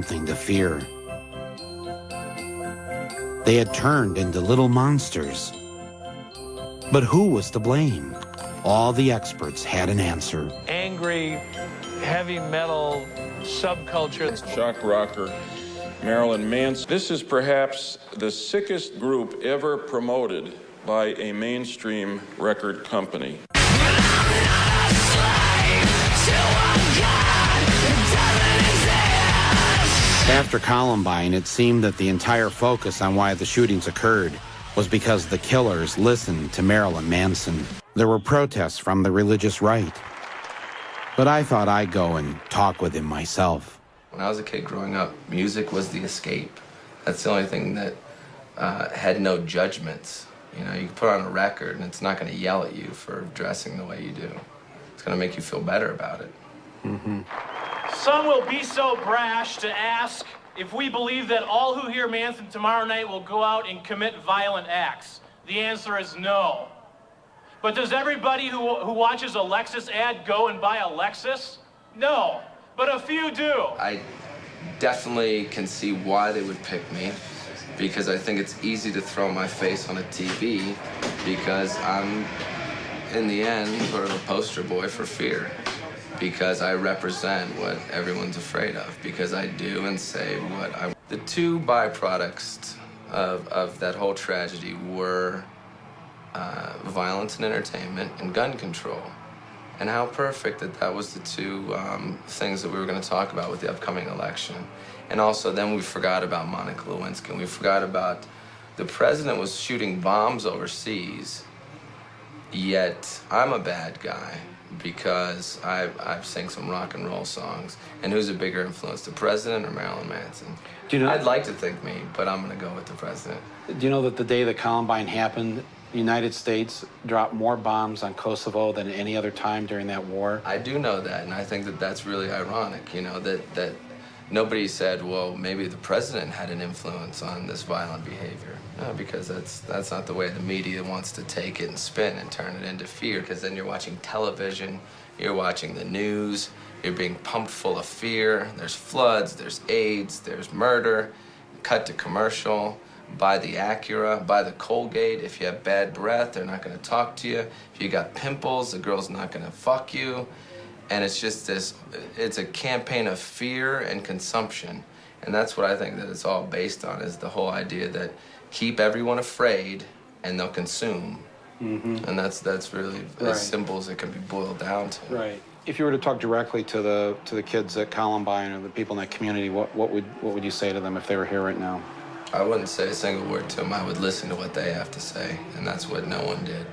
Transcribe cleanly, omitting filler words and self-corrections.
something to fear. They had turned into little monsters. But who was to blame? All the experts had an answer. Angry, heavy metal subculture. Shock rocker Marilyn Manson. This is perhaps the sickest group ever promoted by a mainstream record company. After Columbine, it seemed that the entire focus on why the shootings occurred was because the killers listened to Marilyn Manson. There were protests from the religious right. But I thought I'd go and talk with him myself. When I was a kid growing up, music was the escape. That's the only thing that had no judgments. You know, you can put on a record and it's not going to yell at you for dressing the way you do. It's going to make you feel better about it. Mm-hmm. Some will be so brash to ask if we believe that all who hear Manson tomorrow night will go out and commit violent acts. The answer is no. But does everybody who watches a Lexus ad go and buy a Lexus? No, but a few do. I definitely can see why they would pick me, because I think it's easy to throw my face on a TV, because I'm, in the end, sort of a poster boy for fear. Because I represent what everyone's afraid of, because I do and say what I... The two byproducts of that whole tragedy were violence and entertainment and gun control. And how perfect that was the two things that we were going to talk about with the upcoming election. And also then we forgot about Monica Lewinsky, and we forgot about the president was shooting bombs overseas, yet I'm a bad guy because I sing some rock and roll songs. And who's a bigger influence, the president or Marilyn Manson? Do you know, I'd like to think me, but I'm going to go with the president. Do you know that the day that Columbine happened, the United States dropped more bombs on Kosovo than any other time during that war? I do know that, and I think that that's really ironic, you know, that nobody said, well, maybe the president had an influence on this violent behavior. No, because that's not the way the media wants to take it and spin and turn it into fear, because then you're watching television, you're watching the news, you're being pumped full of fear. There's floods, there's AIDS, there's murder, cut to commercial, buy the Acura, buy the Colgate. If you have bad breath, they're not going to talk to you. If you got pimples, the girl's not going to fuck you. And it's just this, it's a campaign of fear and consumption. And that's what I think that it's all based on, is the whole idea that keep everyone afraid and they'll consume. Mm-hmm. And that's really as simple as it can be boiled down to. Right. If you were to talk directly to the kids at Columbine or the people in that community, what would you say to them if they were here right now? I wouldn't say a single word to them. I would listen to what they have to say, and that's what no one did.